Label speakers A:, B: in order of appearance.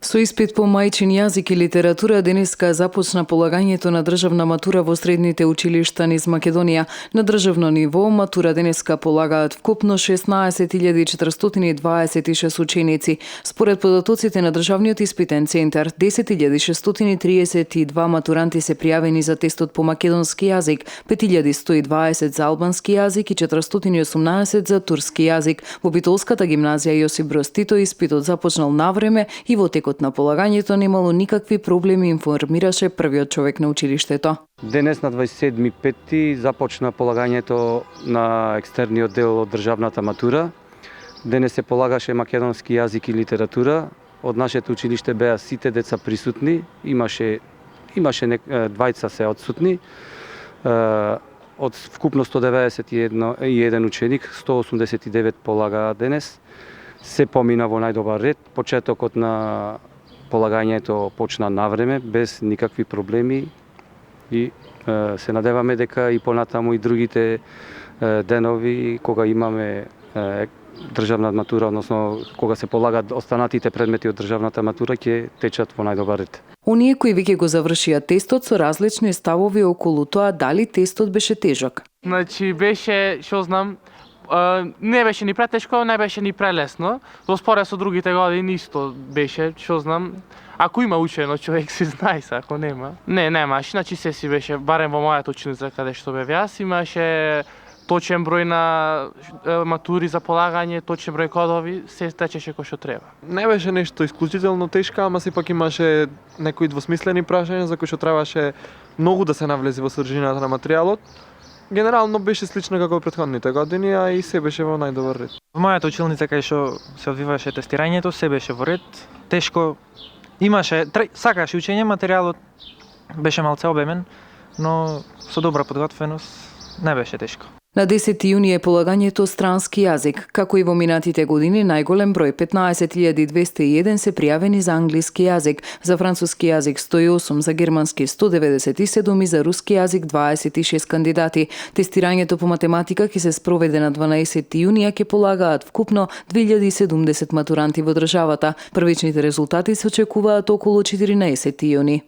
A: Со испит по мајчин јазик и литература денеска започна полагањето на државна матура во средните училишта низ Македонија. На државно ниво матура денеска полагаат вкупно 16.426 ученици. Според податоците на државниот испитен центар, 10.632 матуранти се пријавени за тестот по македонски јазик, 5.120 за албански јазик и 418 за турски јазик. Во Битолската гимназија Јосип Броз Тито испитот започнал навреме и во текот на полагањето немало никакви проблеми, информираше првиот човек на училиштето.
B: Денес на 27.5. започна полагањето на екстерниот дел од државната матура. Денес се полагаше македонски јазик и литература. Од нашето училиште беа сите деца присутни, имаше двајца се одсутни. Од вкупно 191 ученик, 189 полагаа денес. Се помина во најдобар ред. Почетокот на полагањето почна навреме, без никакви проблеми и се надеваме дека и понатаму и другите денови кога имаме државна матура, односно кога се полагат останатите предмети од државната матура, ќе течат во најдобар ред.
A: Оние кои веќе го завршија тестот со различни ставови околу тоа дали тестот беше тежок.
C: Значи беше, што знам, не беше ни претешко, не беше ни прелесно. Во споредба со другите години исто беше, што знам. Ако има учено, човек се знае, ако нема. Не, немаш, значи се си беше, барем во мојата ученица каде што бев јас, имаше точен број на матури за полагање, точен број кодови, се течеше кој што треба.
D: Не беше нешто исклучително тешко, ама сепак имаше некои двосмислени прашања за кои што требаше многу да се навлези во содржината на материјалот. Генерално беше слично како претходните години, а и се беше во најдобар ред.
E: Во мојата училница кај што се одвиваше тестирањето, се беше во ред. Тешко имаше, сакаше учење, материјалот беше малце обемен, но со добра подготвеност не беше тешко.
A: На 10 јуни е полагањето странски јазик. Како и во минатите години, најголем број 15.201 се пријавени за англиски јазик, за француски јазик 108, за германски 197 и за руски јазик 26 кандидати. Тестирањето по математика ќе се спроведе на 12 јуни, а ќе полагаат вкупно 2070 матуранти во државата. Првичните резултати се очекуваат околу 14 јуни.